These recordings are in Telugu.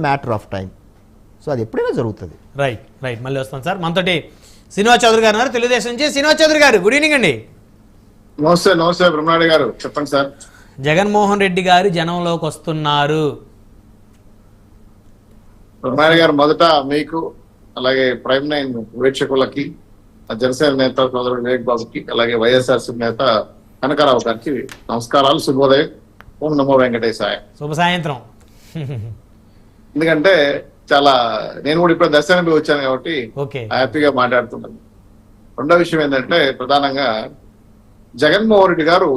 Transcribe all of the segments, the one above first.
Matter of time. సో అది ఎప్పుడైనా జరుగుతుంది. రైట్ రైట్ మళ్ళీ వస్తాం సార్. మనతోటి శ్రీనివాస్ చౌదరి గారు ఉన్నారు తెలుగుదేశం నుంచి. శ్రీనివాస్ చౌదరి గారు గుడ్ ఈవినింగ్ అండి. నమస్తే నమస్తే బ్రహ్మనాయుడు గారు, చెప్పండి సార్. జగన్మోహన్ రెడ్డి గారు జనంలోకి వస్తున్నారు. బ్రహ్మనాయుడు గారు, మొదట మీకు అలాగే ప్రైమ్ 9 వీక్షకులకి, జనసేన నేత సోదరుడు వివేక్ బాబుకి, అలాగే వైఎస్ఆర్సీపీ నేత కనకారావు గారికి నమస్కారాలు, శుభోదయం. ఓం నమో వెంకటేశాయ. శుభ సాయంత్రం. ఎందుకంటే చాలా నేను కూడా ఇప్పుడు దర్శనం వచ్చాను కాబట్టి ఓకే హ్యాపీగా మాట్లాడుతున్నాను. రెండో విషయం ఏంటంటే, ప్రధానంగా జగన్మోహన్ రెడ్డి గారు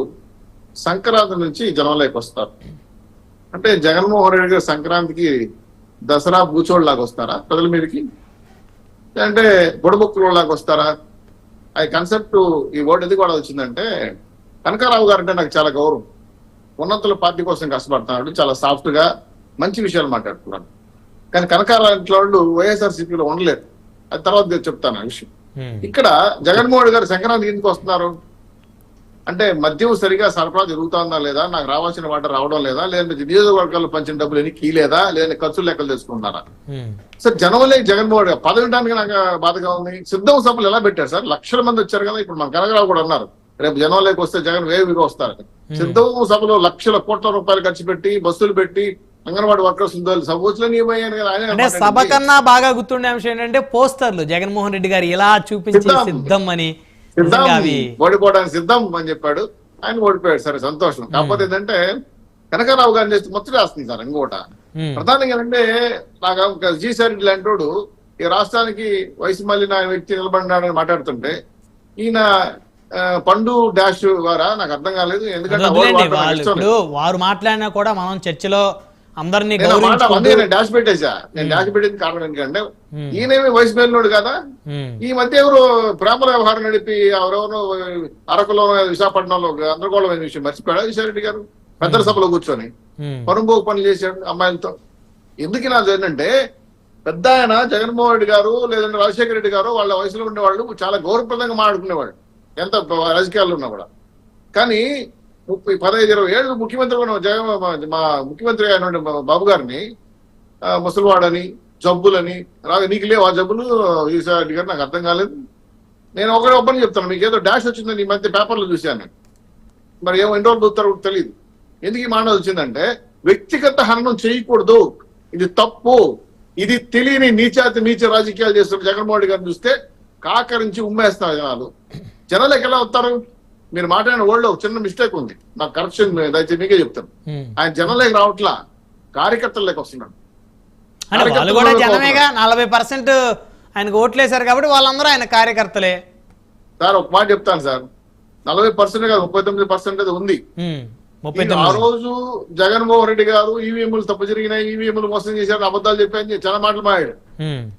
సంక్రాంతి నుంచి జనంలోకి వస్తారు. అంటే జగన్మోహన్ రెడ్డి గారు సంక్రాంతికి దసరా బూచోళ్ళలాగా వస్తారా ప్రజల మీదకి, అంటే బుడబుక్కులాగా వస్తారా? ఆ కాన్సెప్ట్ ఈ వర్డ్ ఎందుకు కూడా వచ్చిందంటే, కనకారావు గారు అంటే నాకు చాలా గౌరవం. ఉన్నతుల పార్టీ కోసం కష్టపడుతున్నాడు, చాలా సాఫ్ట్ గా మంచి విషయాలు మాట్లాడుతున్నాడు. కానీ కనకారావు వాళ్ళు వైఎస్ఆర్సీపీలో ఉండలేరు. అది తర్వాత చెప్తాను ఆ విషయం. ఇక్కడ జగన్మోహన్ గారు సంక్రాంతికి ఎందుకు వస్తున్నారు అంటే, మద్యం సరిగా సరఫరా జరుగుతుందా లేదా, నాకు రావాల్సిన వాట రావడం లేదా, లేదంటే నియోజకవర్గాల్లో పంచిన డబ్బులు ఎన్ని కీలేదా, లేదంటే ఖర్చులు లెక్కలు చేసుకుంటున్నారా? సార్ జనంలో జగన్మోహన్ గారు పదవింటానికి నాకు బాధగా ఉంది. సిద్ధం సభలు ఎలా పెట్టారు సార్? లక్షల మంది వచ్చారు కదా. ఇప్పుడు మన కనకరావు కూడా ఉన్నారు, రేపు జనంలోకి వస్తే జగన్ వేవిగా వస్తారు. సిద్ధం సభలో లక్షల కోట్ల రూపాయలు ఖర్చు పెట్టి, బస్సులు పెట్టి, అంగన్వాడీ వర్కర్స్ సభోచులని ఏమయ్యాను కదా. అంటే సభ కన్నా బాగా గుర్తుండే అంశం ఏంటంటే పోస్టర్లు జగన్మోహన్ రెడ్డి గారు ఇలా చూపించి సిద్ధం అని, ఓడిపోవడానికి సిద్ధం అని చెప్పాడు. ఆయన ఓడిపోయాడు, సరే సంతోషం. కాకపోతే ఏంటంటే కనకారావు గారిని చేస్తే మొత్తం రాస్తుంది సార్. ఇంకోట ప్రధానంగా ఏంటంటే, నాకు జీసారి లాంటి ఈ రాష్ట్రానికి వయసు మళ్ళిన వ్యక్తి నిలబడినాడని మాట్లాడుతుంటే, ఈయన పండు డాష్ ద్వారా నాకు అర్థం కాలేదు. ఎందుకంటే వారు మాట్లాడినా కూడా మనం చర్చలో అందరినీ డాష్ పెట్టేసా. నేను డాష్ పెట్టేది కారణం ఎందుకంటే, ఈయనేమి వయసు మేలినోడు కదా. ఈ మధ్య ఎవరు బ్రాహ్మణ వ్యవహారం నడిపి ఎవరెవరో అరకులో, విశాఖపట్నంలో గందరగోళమైన విషయం మర్చిపోయాడు విశారెడ్డి గారు. పెద్దల సభలో కూర్చొని పరుంబోకు పనులు చేశాడు అమ్మాయిలతో. ఎందుకు ఇలా ఏంటంటే, పెద్ద ఆయన జగన్మోహన్ రెడ్డి గారు లేదంటే రాజశేఖర రెడ్డి గారు వాళ్ళ వయసులో ఉండేవాళ్ళు చాలా గౌరవప్రదంగా మాట్లాడుకునేవాళ్ళు, ఎంత రాజకీయాల్లో ఉన్నా కూడా. కానీ 15-20 ఏళ్ళు ముఖ్యమంత్రి మా ముఖ్యమంత్రి అయిన బాబు గారిని ముసలివాడని, జబ్బులని, నీకు లేవు ఆ జబ్బులు ఈసారి గారు నాకు అర్థం కాలేదు. నేను ఒకరిని చెప్తాను, మీకు ఏదో డాష్ వచ్చిందని ఈ మధ్య పేపర్లో చూశాను. మరి ఏమో ఎన్ని రోజులు చూస్తారో తెలియదు. ఎందుకు ఈ మాట వచ్చిందంటే, వ్యక్తిగత హననం చేయకూడదు, ఇది తప్పు, ఇది తెలియని నీచ రాజకీయాలు చేస్తున్న జగన్మోహన్ రెడ్డి గారిని చూస్తే కాకరించి ఉమ్మేస్తున్నారు జనాలు. జనాలకు ఎలా వస్తారు? మీరు మాట్లాడిన వర్డ్ లో చిన్న మిస్టేక్ ఉంది, నాకు కరెక్షన్ దయచేసి మీకే చెప్తాను. ఆయన జనంలోకి రావట్లా, కార్యకర్తల్లోకి వస్తున్నాడు. 40% ఆయనకు ఓట్లేశారు కాబట్టి వాళ్ళందరూ ఆయన కార్యకర్తలే. సార్ ఒక మాట చెప్తాను సార్, 40% కాదు 39% ఉంది. ఆ రోజు జగన్మోహన్ రెడ్డి గారు ఈవీఎంలు తప్పు జరిగినాయి, ఈవీఎంలు మోసం చేశారు, అబద్ధాలు చెప్పాయని చాలా మాటలు మాట్లాడు.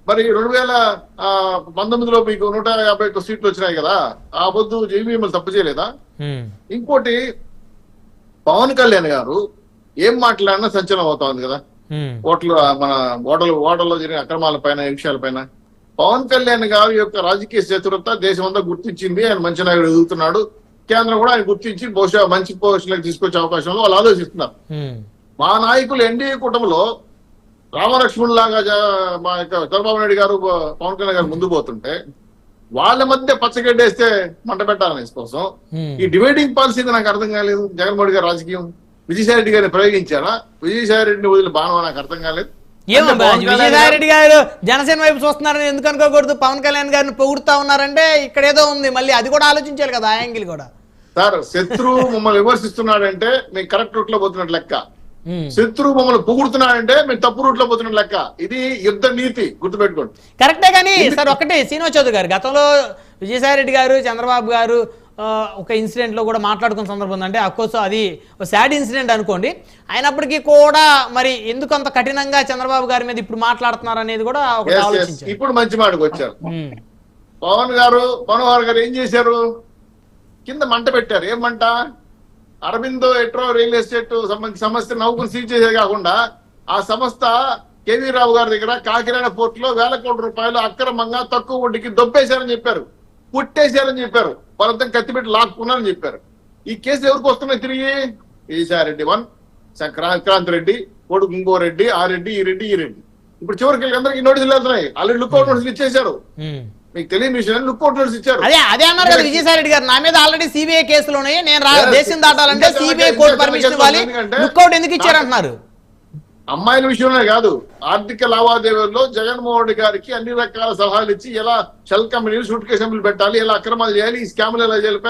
మరి 2019లో మీకు 151 సీట్లు వచ్చినాయి కదా, ఆ పొద్దు ఈవీఎంలు తప్పు చేయలేదా? ఇంకోటి, పవన్ కళ్యాణ్ గారు ఏం మాట్లాడినా సంచలనం అవుతా ఉంది కదా, మన ఓటర్లో జరిగిన అక్రమాల పైన, విషయాల పైన. పవన్ కళ్యాణ్ గారి యొక్క రాజకీయ చతురత దేశం అంతా గుర్తించింది. ఆయన మంచి నాయకుడు ఎదుగుతున్నాడు, కేంద్రం కూడా ఆయన గుర్తించి బహుశా మంచి పొజిషన్లకు తీసుకొచ్చే అవకాశంలో వాళ్ళు ఆలోచిస్తున్నారు. మా నాయకులు ఎన్డీఏ కూటమిలో రామలక్ష్మణ్ లాగా మా యొక్క చంద్రబాబు నాయుడు గారు, పవన్ కళ్యాణ్ గారు ముందు పోతుంటే వాళ్ళ మధ్య పచ్చగడ్డేస్తే మంట పెట్టాలని కోసం ఈ డివైడింగ్ పాలసీ నాకు అర్థం కాలేదు. జగన్మోహన్ గారు రాజకీయం విజయసాయి రెడ్డి గారిని ప్రయోగించారా, విజయసాయి రెడ్డిని వదిలి బాణం నాకు అర్థం కాలేదు. విజయసాయి రెడ్డి గారు జనసేన వైపు చూస్తున్నారని ఎందుకు అనుకోకూడదు? పవన్ కళ్యాణ్ గారిని పొగుడుతా ఉన్నారంటే ఇక్కడ ఏదో ఉంది, మళ్ళీ అది కూడా ఆలోచించాలి కదా, ఆ యాంగిల్ కూడా. సార్ శత్రువు మమ్మల్ని విమర్శిస్తున్నాడంటే మేము కరెక్ట్ రూట్ లో పోతున్నట్టు లెక్క, శత్రువు మమ్మల్ని పొగుడుతున్నాడంటే మేము తప్పు రూట్ లో పోతున్నట్టు లెక్క. ఇది యుద్ధ నీతి, గుర్తుపెట్టుకోండి. కరెక్టే. కానీ సార్ ఒకటి, శ్రీనివాస్ చౌదరి గారు గతంలో విజయసాయి రెడ్డి గారు, చంద్రబాబు గారు ఒక ఇన్సిడెంట్ లో కూడా మాట్లాడుకున్న సందర్భం ఉందంటే, అఫ్కోర్స్ అది ఒక సాడ్ ఇన్సిడెంట్ అనుకోండి, అయినప్పటికీ కూడా మరి ఎందుకు అంత కఠినంగా చంద్రబాబు గారి మీద ఇప్పుడు మాట్లాడుతున్నారు అనేది కూడా ఒకటి ఆలోచించారు. ఇప్పుడు మంచి మాటకు వచ్చారు. పవన్ గారు ఏం చేశారు? కింద మంట పెట్టారు. ఏం మంట? అరబిందో ఎట్రో రియల్ ఎస్టేట్ సంస్థ నౌకను సీజ్ చేసే కాకుండా ఆ సంస్థ కేవీ రావు గారి దగ్గర కాకినాడ పోర్ట్ లో వేల కోట్ల రూపాయలు అక్రమంగా తక్కువ వడ్డీకి దొబ్బేశారని చెప్పారు, పుట్టేశారని చెప్పారు, వాళ్ళంతా కత్తిపెట్టి లాక్కున్నారని చెప్పారు. ఈ కేసు ఎవరికి వస్తున్నాయి తిరిగి? విజయసాయి రెడ్డి 1, క్రాంతి రెడ్డి, కొడుకు ఇంకో రెడ్డి, ఆ రెడ్డి, ఈ రెడ్డి, ఈ రెడ్డి. ఇప్పుడు చివరికి అందరికి నోటీసులు వెళ్తున్నాయి. ఆల్రెడీ లుక్అవుట్ నోటీసులు ఇచ్చేశారు. మీకు తెలియని విషయం లుక్అవుట్ నోటీస్ ఇచ్చారు. అదే అన్నారు కదా విజయసాయి రెడ్డి గారు, నా మీద ఆల్రెడీ సిబిఐ కేసులు ఉన్నాయి, నేను దేశం దాటాలంటే సిబిఐ కోర్టు పర్మిషన్ ఇవ్వాలి, లుక్అవుట్ ఎందుకు ఇచ్చారంటున్నారు. అమ్మాయిల విషయంలో కాదు, ఆర్థిక లావాదేవీల్లో జగన్మోహన్ రెడ్డి గారికి అన్ని రకాల సలహాలు ఇచ్చి ఎలా షెల్ కంపెనీలు సూట్ కేసులు పెట్టాలి, ఎలా అక్రమాలు చేయాలి, ఈ స్కామ్లు ఎలా చేయాలి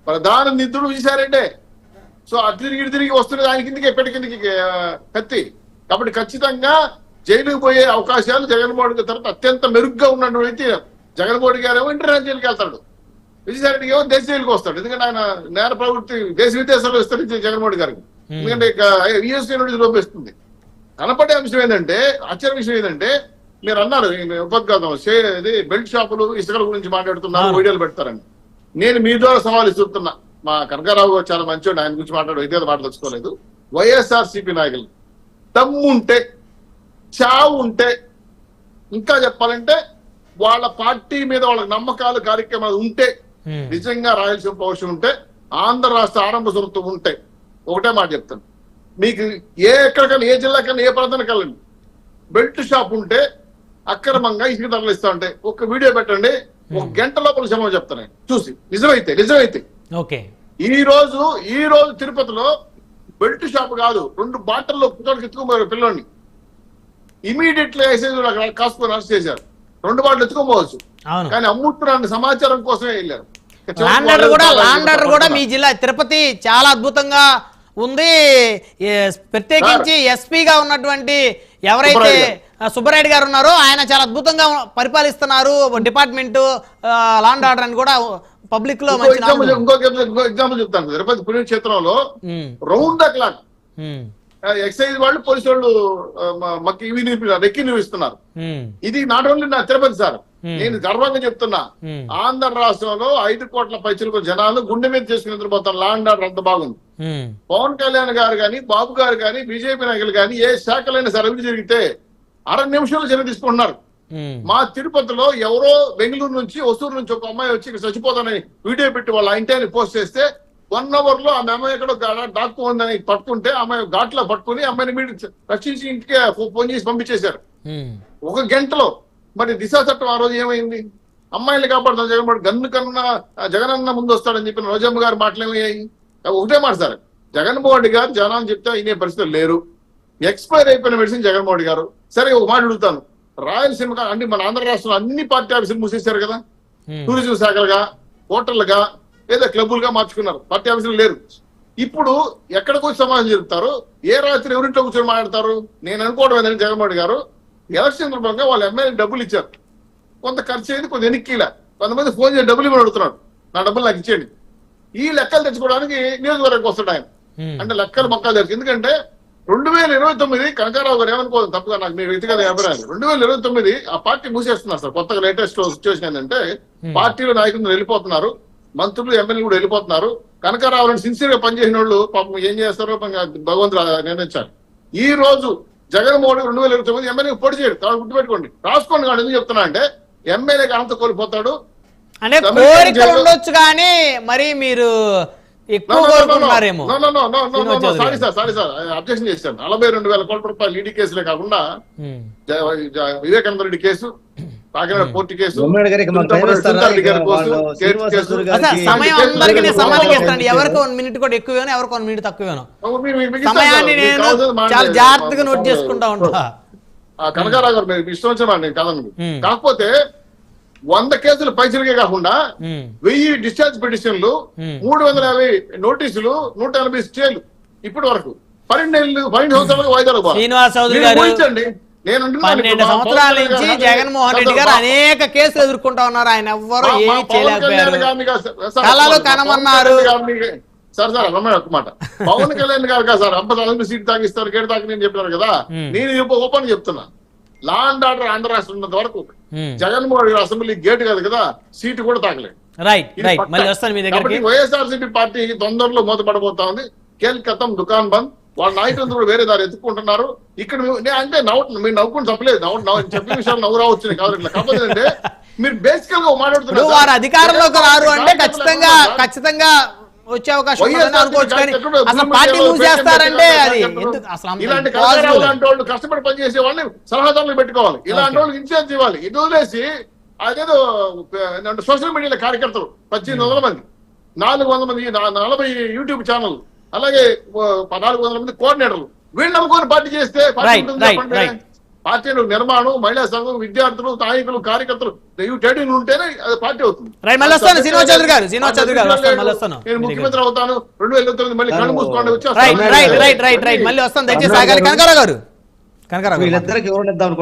ప్రధాన నిధుడు విజయసాయి రెడ్డి. సో అటు తిరిగి వస్తున్నది ఆయన కిందకి ఎప్పటి కిందకి కత్తి. కాబట్టి ఖచ్చితంగా జైలుకు పోయే అవకాశాలు జగన్మోహన్ రెడ్డి తర్వాత అత్యంత మెరుగ్గా ఉన్నటువంటి జగన్మోహన్ రెడ్డి గారు ఏమో ఇంటర్నేషనల్ జైలుకి వెళ్తాడు, విజయసాయి రెడ్డికి ఏమో దేశ జైలుకి వస్తాడు. ఎందుకంటే ఆయన నేర ప్రవృత్తి దేశ విదేశాల్లో విస్తరించి జగన్మోహన్ రెడ్డి గారికి, ఎందుకంటే యూఎస్ఏ నుండి లోపిస్తుంది. కనపడే అంశం ఏంటంటే, ఆశ్చర్య విషయం ఏంటంటే, మీరు అన్నారు ఉపద్ఘాతం బెల్ట్ షాపులు ఇసుకల గురించి మాట్లాడుతున్నారు, వీడియోలు పెడతారని. నేను మీ ద్వారా సవాల్ ఇస్తున్నా. మా కనకారావు గారు చాలా మంచివాడు, ఆయన గురించి వ్యక్తిగత మాట్లాడుకోలేదు. వైఎస్ఆర్సీపీ నాయకులు దమ్ముంటే, చావు ఉంటే, ఇంకా చెప్పాలంటే వాళ్ళ పార్టీ మీద వాళ్ళకి నమ్మకాలు కార్యక్రమాలు ఉంటే, నిజంగా రాయలసీమ పౌరుషం ఉంటే, ఆంధ్ర రాష్ట్ర ఆరంభ సురత్వం ఉంటే, ఒకటే మాట చెప్తాను, మీకు ఎక్కడికైనా ఏ జిల్లాకైనా ఏ ప్రాంతానికి వెళ్ళండి, బెల్ట్ షాప్ ఉంటే అక్రమంగా ఇసుక తరలిస్తా ఉంటే ఒక వీడియో పెట్టండి, ఒక గంట లోపల క్షమాపణ చెప్తాను చూసి. నిజమైతే ఓకే. ఈ రోజు తిరుపతిలో బెల్ట్ షాప్ కాదు, 2 బాటల్లో కుక్కడికి ఎత్తుకోబోయారు పిల్లోని. ఇమీడియట్లీ ఎస్ఐ కాసుకొని అరెస్ట్ చేశారు. 2 బాటలు ఎత్తుకోపోవచ్చు, కానీ అమ్ముతున్న సమాచారం కోసమే వెళ్ళారు. ల్యాండ్ ఆర్డర్ కూడా మీ జిల్లా తిరుపతి చాలా అద్భుతంగా ఉంది. ప్రత్యేకించి ఎస్పీగా ఉన్నటువంటి ఎవరైతే సుబ్బరాయుడు గారు ఉన్నారో ఆయన చాలా అద్భుతంగా పరిపాలిస్తున్నారు డిపార్ట్మెంట్ ల్యాండ్ ఆర్డర్ అని కూడా పబ్లిక్ లో. ఇంకో ఎగ్జాంపుల్ చెప్తాను. తిరుపతి పుణ్యక్షేత్రంలో రౌండ్ ద క్లాక్ ఎక్సైజ్ వాళ్ళు పోలీసు వాళ్ళు రెక్కి నిలుస్తున్నారు. ఇది నాట్ ఓన్లీ నా తిరుపతి సార్, నేను గర్వంగా చెప్తున్నా, ఆంధ్ర రాష్ట్రంలో 5 కోట్ల పైచలకు జనాలు గుండె మీద చేసుకుని నిద్రపోతారు. ల్యాండ్ ఆర్డర్ అంత బాగుంది. పవన్ కళ్యాణ్ గారు కానీ, బాబు గారు కానీ, బీజేపీ నాయకులు కానీ ఏ శాఖలైనా సరే అభివృద్ధి జరిగితే 1/2 నిమిషంలో చర్య తీసుకుంటున్నారు. మా తిరుపతిలో ఎవరో బెంగళూరు నుంచి, ఒసూరు నుంచి ఒక అమ్మాయి వచ్చి ఇక్కడ చచ్చిపోతానని వీడియో పెట్టి వాళ్ళ ఇంటిని పోస్ట్ చేస్తే 1 అవర్ లో ఆమె అమ్మాయి ఎక్కడో డాక్టర్ ఉందని పట్టుకుంటే అమ్మాయి ఘాట్లో పట్టుకుని అమ్మాయిని మీరు రక్షించి ఇంటికి ఫోన్ చేసి పంపించేశారు 1 గంటలో. మరి దిశ చట్టం ఆ రోజు ఏమైంది? అమ్మాయిలు కాపాడుతాం జగన్మోహన్ గన్ను కన్నా జగనన్న ముందు వస్తాడని చెప్పిన రోజమ్మ గారి మాటలు ఏమయ్యాయి? ఒకటే మాట సార్, జగన్మోహన్ రెడ్డి గారు జనాన్ని చెప్తే అయినే పరిస్థితులు లేరు. ఎక్స్పైర్ అయిపోయిన మెడిసిన్ జగన్మోహన్ రెడ్డి గారు. సరే ఒక మాట అడుగుతాను, రాయలసీమ అంటే మన ఆంధ్ర రాష్ట్రంలో అన్ని పార్టీ ఆఫీసులు మూసేశారు కదా, టూరిజం శాఖలుగా, హోటళ్లుగా, లేదా క్లబ్బులుగా మార్చుకున్నారు, పార్టీ ఆఫీసులు లేరు. ఇప్పుడు ఎక్కడికి వచ్చి సమాధానం చెప్తారు? ఏ రాత్రి ఎవరింట్లో కూర్చొని మాట్లాడతారు? నేను అనుకోవడం ఏంటంటే జగన్మోహన్ రెడ్డి గారు ఎలక్షన్ సందర్భంగా వాళ్ళ ఎమ్మెల్యే డబ్బులు ఇచ్చారు, కొంత ఖర్చు అయింది, కొంత ఎన్నికీలా, కొంతమంది ఫోన్ చేసి డబ్బులు ఇవ్వని అడుగుతున్నాడు, నా డబ్బులు నాకు ఇచ్చేయండి. ఈ లెక్కలు తెచ్చుకోవడానికి నియోజకవర్గంకి వస్తాడు ఆయన. అంటే లెక్కలు మొక్కలు తెలుసు. ఎందుకంటే 2029 కనకారావు గారు ఏమనుకోదు తప్పుగా, నాకు మీ వ్యక్తిగత అభిప్రాయం, 2029 ఆ పార్టీ మూసేస్తున్నారు సార్. కొత్తగా లేటెస్ట్ సిచ్యువేషన్ ఏంటంటే పార్టీలో నాయకులు వెళ్ళిపోతున్నారు, మంత్రులు ఎమ్మెల్యేలు కూడా వెళ్ళిపోతున్నారు. కనకారావు సిన్సియర్ గా పనిచేసిన వాళ్ళు పాపం ఏం చేస్తారో భగవంతుడు నిర్ణయించారు. ఈ రోజు జగన్మోహన్ 2029 ఎమ్మెల్యే పోటీ చేయడు. కాబట్టి గుర్తుపెట్టుకోండి, రాసుకోండి. కానీ ఎందుకు చెప్తున్నా అంటే ఎమ్మెల్యేకి అంత కోల్పోతాడు అంటే కోరికలు ఉండొచ్చు కానీ మరి మీరు ఎక్కువ కోరుకుంటున్నారేమో. సారీ సార్ అబ్జెక్షన్ చేశాను. 42,000 కోట్ల రూపాయలు ఈడీ కేసులే కాకుండా Vivekananda Reddy case, Kakinada port case, సమయం అందరికీ సమానంగా ఇస్తాను. ఎవరికి 1 మినిట్ కూడా ఎక్కువేనో, ఎవరికి 1 మినిట్ తక్కువేనో సమయాన్ని నేను చాలా జాగ్రత్తగా నోట్ చేసుకుంటా ఉంటా. కనకారావు గారు మీరు ఇష్టం వచ్చిన నేను కాదను. కాకపోతే 100 కేసులు పైసలకే కాకుండా 1000 డిశ్చార్జ్ పిటిషన్లు, 350 నోటీసులు, 180 స్టేలు ఇప్పటి వరకు 12 సంవత్సరాలకు వాయిదాలు. శ్రీనివాస్ చౌదరి గారు 12 సంవత్సరాల నుంచి జగన్మోహన్ రెడ్డి గారు అనేక కేసులు ఎదుర్కొంటా ఉన్నారు. ఆయన ఎవ్వరూ ఏమీ చేయలేకపోయారు, కళలు కనమన్నారు. సార్ ఒక మాట, పవన్ కళ్యాణ్ గారు కాదు సార్ 50 సీట్ తాగిస్తారు, గేట్ తాకి నేను చెప్పాను కదా. నేను ఓపెన్ చెప్తున్నా, లా అండ్ ఆర్డర్ ఆంధ్ర రాష్ట్రం ఉన్నంత వరకు జగన్మోహన్ రెడ్డి అసెంబ్లీ గేట్ కాదు కదా, సీటు కూడా తాగలేదు. వైఎస్ఆర్సీపీ పార్టీ తొందరలో మూతపడబోతా ఉంది. కేల్కతం దుకాన్ బంద్. వాళ్ళ నాయకులందరూ కూడా వేరే దారి ఎత్తుకుంటున్నారు. ఇక్కడ అంటే మీరు నవ్వుకుని చెప్పలేదు, చెప్పిన విషయాలు నవ్వు రావచ్చు కాదు. ఇట్లా కాకపోతే అంటే మీరు బేసికల్ గా మాట్లాడుతున్నారు వారు అధికారంలోకి రారు అంటే ఖచ్చితంగా వచ్చే అవకాశం వైఎస్ఆర్ ఉందని అనుకోవచ్చు కానీ కార్యకర్తలు అసలు భూమి పార్టీ మీద మూసేస్తారంటే అది కార్యకర్తలు ఎందుకు అసలు అంత ఇలాంటి possible కనకారావు అది. లాంటి వాళ్ళు కష్టపడి పనిచేసే వాళ్ళని సలహాదారులు పెట్టుకోవాలి, ఇలాంటి వాళ్ళకి ఇన్ఛార్జ్ ఇవ్వాలి. ఇది వదిలేసి అదేదో సోషల్ మీడియాలో కార్యకర్తలు 1800 మంది, 400 మంది 40 యూట్యూబ్ ఛానల్, అలాగే 400 మంది కోఆర్డినేటర్లు, వీళ్ళు నమ్ముకొని పార్టీ చేస్తే పార్టీ Right, ఉంటుందా right, చెప్పండి? right. పార్టీలు నిర్మాణం, మహిళా సంఘం, విద్యార్థులు, నాయకులు, కార్యకర్తలు ట్రేడింగ్ ఉంటేనే అది పార్టీ అవుతుంది. రైట్, మళ్ళీ వస్తాను శ్రీనివాస్ చౌదరి గారు, శ్రీనివాస్ చౌదరి గారు వస్తాను, మళ్ళీ వస్తాను. నేను ముఖ్యమంత్రి అవుతాను 2029 మళ్ళీ కళ్ళు మూసుకోండి right right right right right మళ్ళీ వస్తాను, దయచేసి ఆగాలి. కనకారావు గారు, కనకారావు గారు వీళ్ళిద్దరికి ఎవరు ఇద్దాం